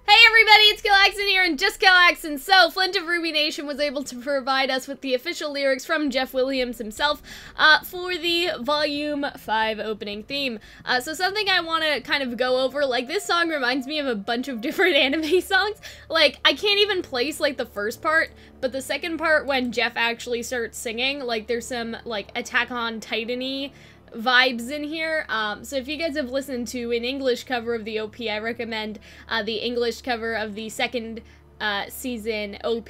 Hey everybody, it's Calxiyn here, and just Calxiyn. So, Flint of RWBY Nation was able to provide us with the official lyrics from Jeff Williams himself for the Volume 5 opening theme. So something I want to kind of go over, like, this song reminds me of a bunch of different anime songs. Like, I can't even place, like, the first part, but the second part when Jeff actually starts singing, like, there's some, like, Attack on Titan-y vibes in here. So if you guys have listened to an English cover of the OP, I recommend the English cover of the second season OP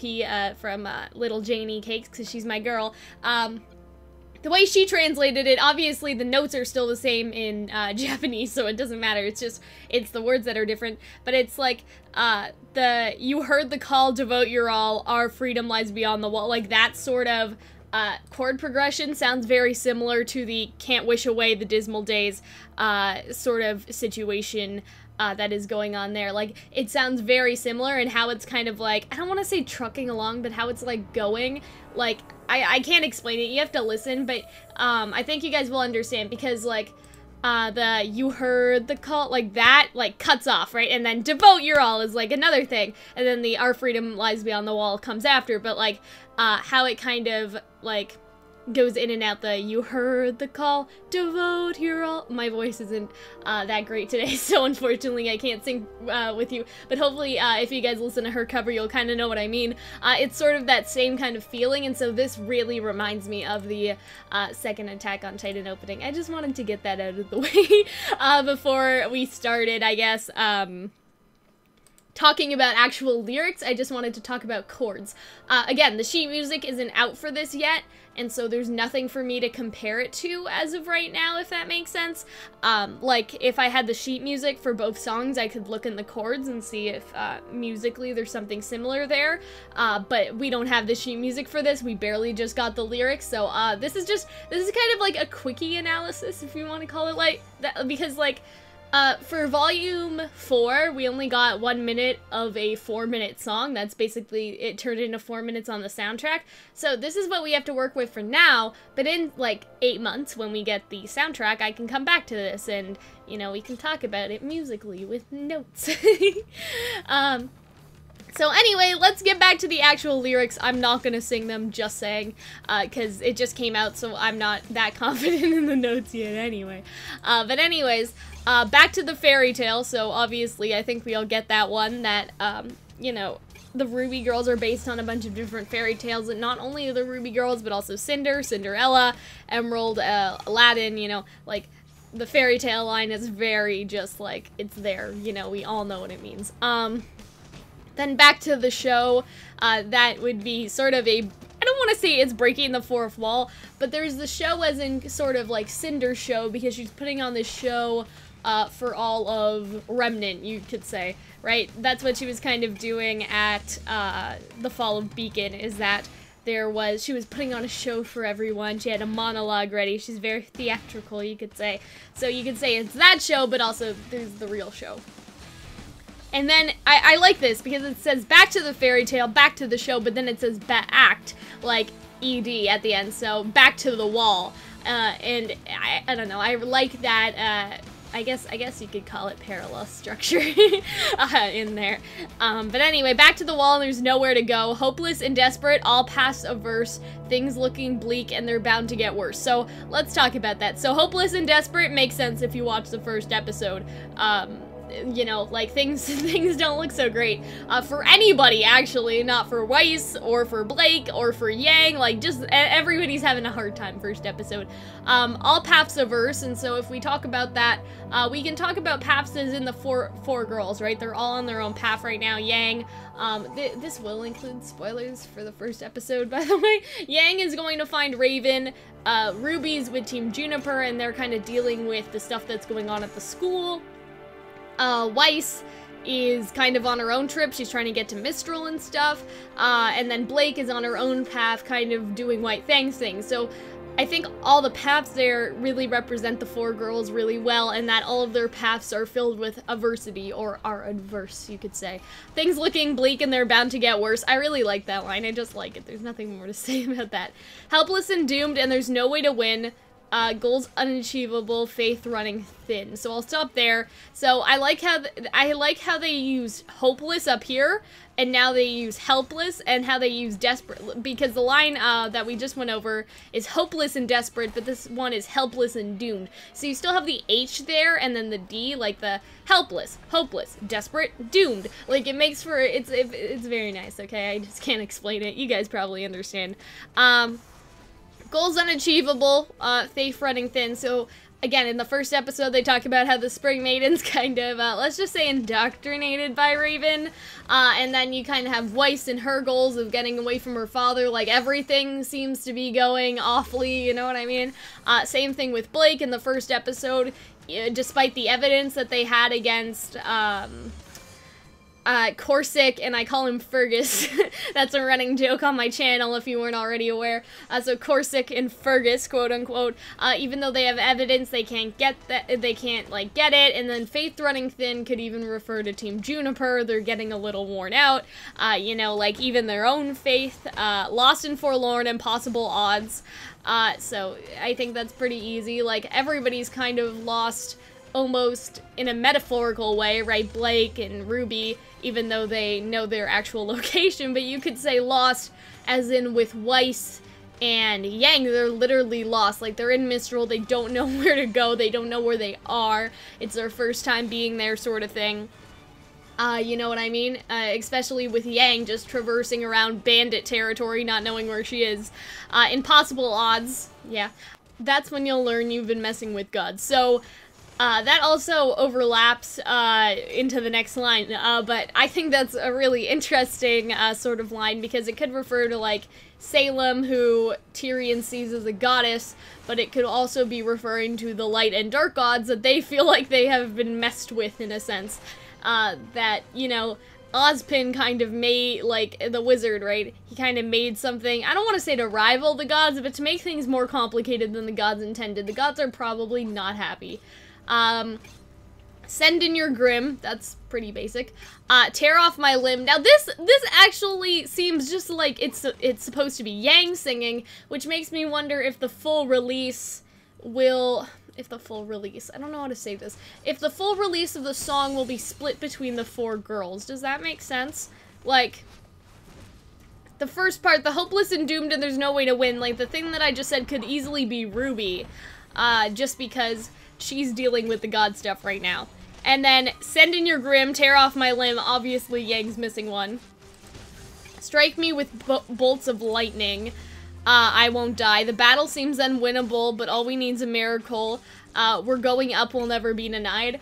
from Little Janie Cakes, because she's my girl. The way she translated it, obviously the notes are still the same in Japanese, so it doesn't matter. It's just, it's the words that are different. But it's like, you heard the call, devote your all, our freedom lies beyond the wall. Like, that sort of chord progression sounds very similar to the can't wish away the dismal days sort of situation that is going on there. Like, it sounds very similar in how it's kind of like, I don't want to say trucking along, but how it's like going. Like, I can't explain it, you have to listen, but I think you guys will understand, because like you heard the call, like that, like cuts off, right? And then devote your all is like another thing, and then the our freedom lies beyond the wall comes after. But like how it kind of like goes in and out, the you heard the call, devote your all. My voice isn't that great today, so unfortunately I can't sing with you, but hopefully if you guys listen to her cover, you'll kind of know what I mean. It's sort of that same kind of feeling, and so this really reminds me of the second Attack on Titan opening. I just wanted to get that out of the way before we started, I guess, talking about actual lyrics. I just wanted to talk about chords. Again, the sheet music isn't out for this yet, and so there's nothing for me to compare it to as of right now, if that makes sense. Like, if I had the sheet music for both songs, I could look in the chords and see if musically there's something similar there, but we don't have the sheet music for this. We barely just got the lyrics, so this is kind of like a quickie analysis, if you want to call it like that, because like, for Volume 4, we only got 1 minute of a 4-minute song. That's basically, it turned into 4 minutes on the soundtrack. So this is what we have to work with for now, but in, like, 8 months, when we get the soundtrack, I can come back to this and, you know, we can talk about it musically with notes. So anyway, let's get back to the actual lyrics. I'm not gonna sing them, just saying, because it just came out, so I'm not that confident in the notes yet anyway. But anyways, back to the fairy tale. So obviously, I think we all get that one, that, you know, the RWBY girls are based on a bunch of different fairy tales, and not only the RWBY girls, but also Cinder, Cinderella, Emerald, Aladdin, you know, like, the fairy tale line is very just, like, it's there, you know, we all know what it means. Then back to the show, that would be sort of a, I don't want to say it's breaking the fourth wall, but there's the show as in sort of like Cinder's show, because she's putting on this show for all of Remnant, you could say, right? That's what she was kind of doing at the Fall of Beacon, is that she was putting on a show for everyone. She had a monologue ready. She's very theatrical, you could say. So you could say it's that show, but also there's the real show. And then, I like this, because it says back to the fairy tale, back to the show, but then it says act, like ED at the end, so back to the wall. And I don't know, I like that, I guess you could call it parallel structure in there. But anyway, back to the wall, and there's nowhere to go. Hopeless and desperate, all past averse, things looking bleak, and they're bound to get worse. So let's talk about that. So hopeless and desperate makes sense if you watch the first episode. You know, like, things don't look so great for anybody, actually, not for Weiss or for Blake or for Yang. Like, just everybody's having a hard time first episode. All paths averse, and so if we talk about that, we can talk about paths as in the four girls, right? They're all on their own path right now. Yang, this will include spoilers for the first episode, by the way. Yang is going to find Raven. Ruby's with Team Juniper, and they're kind of dealing with the stuff that's going on at the school. Weiss is kind of on her own trip. She's trying to get to Mistral and stuff. And then Blake is on her own path, kind of doing White Fang's thing. So I think all the paths there really represent the four girls really well, and that all of their paths are filled with adversity, or are adverse, you could say. Things looking bleak and they're bound to get worse. I really like that line. I just like it. There's nothing more to say about that. Helpless and doomed, and there's no way to win. goals unachievable, faith running thin. So I'll stop there. So I like how they use hopeless up here, and now they use helpless, and how they use desperate, because the line that we just went over is hopeless and desperate, but this one is helpless and doomed. So you still have the H there, and then the D, like the helpless, hopeless, desperate, doomed. Like, it makes for, it's very nice, okay? I just can't explain it. You guys probably understand. Goals unachievable, faith running thin. So, again, in the first episode, they talk about how the Spring Maiden's kind of, let's just say, indoctrinated by Raven. And then you kind of have Weiss and her goals of getting away from her father. Like, everything seems to be going awfully, you know what I mean? Same thing with Blake in the first episode. Despite the evidence that they had against, Corsic, and I call him Fergus. That's a running joke on my channel if you weren't already aware. So Corsic and Fergus, quote unquote, even though they have evidence, they can't get that, they can't, like, get it. And then faith running thin could even refer to Team Juniper. They're getting a little worn out. You know, like, even their own faith, lost and forlorn, impossible odds. So I think that's pretty easy. Like, everybody's kind of lost almost in a metaphorical way, right? Blake and RWBY, even though they know their actual location, but you could say lost as in with Weiss and Yang, they're literally lost. Like, they're in Mistral, they don't know where to go, they don't know where they are, it's their first time being there, sort of thing. You know what I mean? Especially with Yang just traversing around bandit territory, not knowing where she is. Impossible odds, yeah. That's when you'll learn you've been messing with gods. So, that also overlaps into the next line, but I think that's a really interesting sort of line, because it could refer to, like, Salem, who Tyrion sees as a goddess, but it could also be referring to the light and dark gods that they feel like they have been messed with, in a sense. That, you know, Ozpin kind of made, like, the wizard, right? He kind of made something, I don't want to say to rival the gods, but to make things more complicated than the gods intended. The gods are probably not happy. Send in your Grim, that's pretty basic. Tear off my limb. Now this actually seems just like it's supposed to be Yang singing, which makes me wonder if the full release will, I don't know how to say this. If the full release of the song will be split between the 4 girls. Does that make sense? Like, the first part, the hopeless and doomed and there's no way to win, like the thing that I just said could easily be RWBY, just because she's dealing with the god stuff right now. And then, send in your Grim, tear off my limb, obviously Yang's missing one. Strike me with bolts of lightning, I won't die. The battle seems unwinnable, but all we need's a miracle. We're going up, we'll never be denied.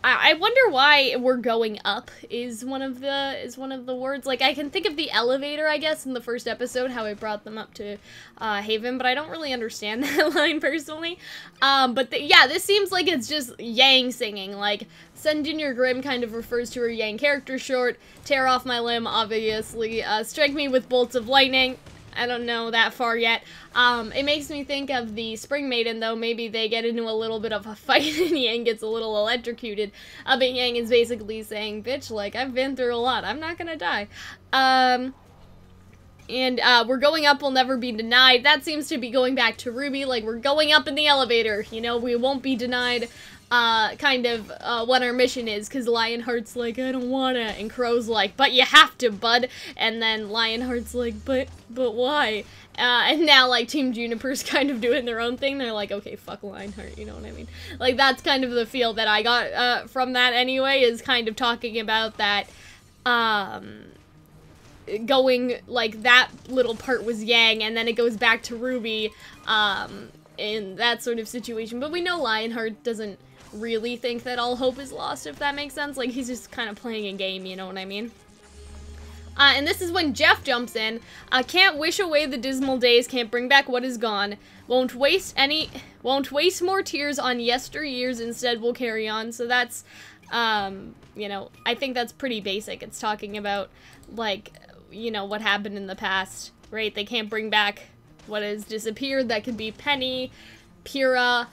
I wonder why we're going up is one of the words. Like, I can think of the elevator, I guess, in the first episode, how it brought them up to Haven, but I don't really understand that line personally. But yeah, this seems like it's just Yang singing. Like, send in your Grim kind of refers to her Yang character short. Tear off my limb, obviously. Strike me with bolts of lightning. I don't know that far yet. It makes me think of the Spring Maiden, though. Maybe they get into a little bit of a fight and Yang gets a little electrocuted. But Yang is basically saying, bitch, like, I've been through a lot. I'm not gonna die. We're going up, we'll never be denied. That seems to be going back to RWBY, like, we're going up in the elevator. You know, we won't be denied. What our mission is, because Lionheart's like, I don't wanna, and Crow's like, but you have to, bud, and then Lionheart's like, but why? And now, like, Team Juniper's kind of doing their own thing, they're like, okay, fuck Lionheart, you know what I mean? Like, that's kind of the feel that I got, from that anyway, is kind of talking about that, going, like, that little part was Yang, and then it goes back to RWBY, in that sort of situation, but we know Lionheart doesn't really think that all hope is lost, if that makes sense. Like, he's just kind of playing a game, you know what I mean? And this is when Jeff jumps in. Can't wish away the dismal days, can't bring back what is gone. Won't waste more tears on yesteryears, instead we'll carry on. So that's, you know, I think that's pretty basic. It's talking about, like, you know, what happened in the past, right? They can't bring back what has disappeared. That could be Penny, Pyrrha,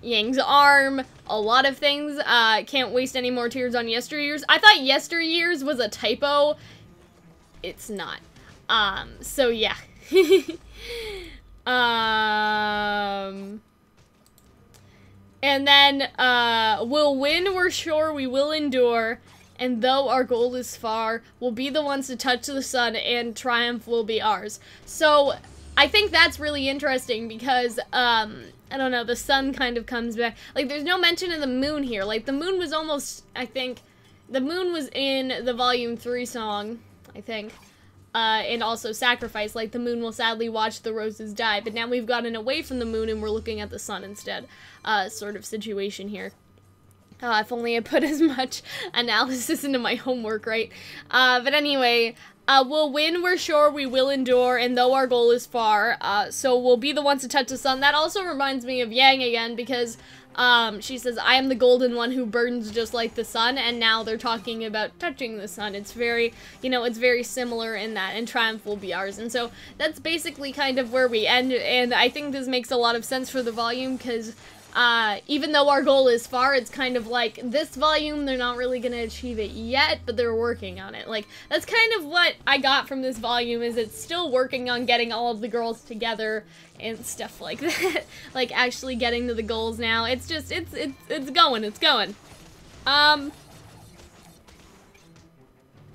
Yang's arm, a lot of things. Can't waste any more tears on yesteryears. I thought yesteryears was a typo. It's not. So yeah. And then, we'll win, we're sure, we will endure, and though our goal is far, we'll be the ones to touch the sun, and triumph will be ours. So, I think that's really interesting, because, I don't know, the sun kind of comes back. Like, there's no mention of the moon here. Like, the moon was almost, I think, the moon was in the Volume 3 song, I think. And also Sacrifice, like the moon will sadly watch the roses die, but now we've gotten away from the moon and we're looking at the sun instead, sort of situation here. If only I put as much analysis into my homework, right? But anyway, we'll win, we're sure, we will endure, and though our goal is far, so we'll be the ones to touch the sun. That also reminds me of Yang again, because she says, I am the golden one who burns just like the sun, and now they're talking about touching the sun. It's very, you know, it's very similar in that, and triumph will be ours. And so that's basically kind of where we end, and I think this makes a lot of sense for the volume, because even though our goal is far, it's kind of like, this volume, they're not really gonna achieve it yet, but they're working on it. Like, that's kind of what I got from this volume, is it's still working on getting all of the girls together and stuff like that. Like, actually getting to the goals now. It's just, it's going, it's going.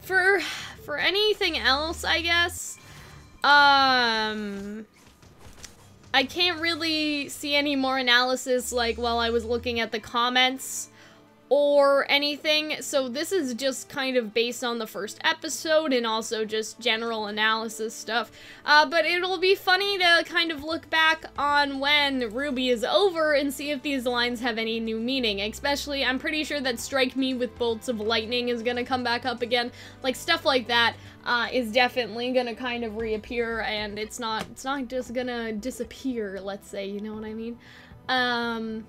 For anything else, I guess, I can't really see any more analysis, like, while I was looking at the comments or anything, so this is just kind of based on the first episode and also just general analysis stuff, but it'll be funny to kind of look back on when RWBY is over and see if these lines have any new meaning, especially, I'm pretty sure that Strike Me with Bolts of Lightning is gonna come back up again, like, stuff like that. Is definitely gonna kind of reappear, and it's not just gonna disappear, let's say, you know what I mean? And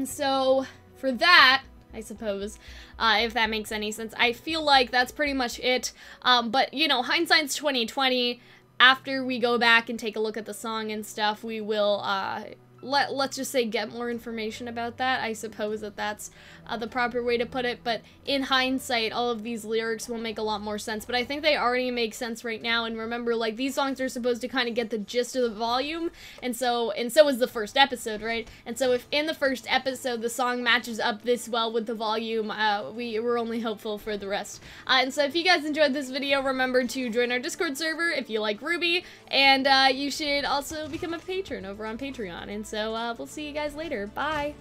so, for that, I suppose, if that makes any sense, I feel like that's pretty much it, but, you know, hindsight's 2020, after we go back and take a look at the song and stuff, we will, let's just say get more information about that. I suppose that that's the proper way to put it, but in hindsight, all of these lyrics will make a lot more sense, but I think they already make sense right now, and remember, like, these songs are supposed to kind of get the gist of the volume, and so is the first episode, right? And so if in the first episode the song matches up this well with the volume, we're only hopeful for the rest. And so if you guys enjoyed this video, remember to join our Discord server if you like RWBY, and you should also become a patron over on Patreon, and so we'll see you guys later. Bye!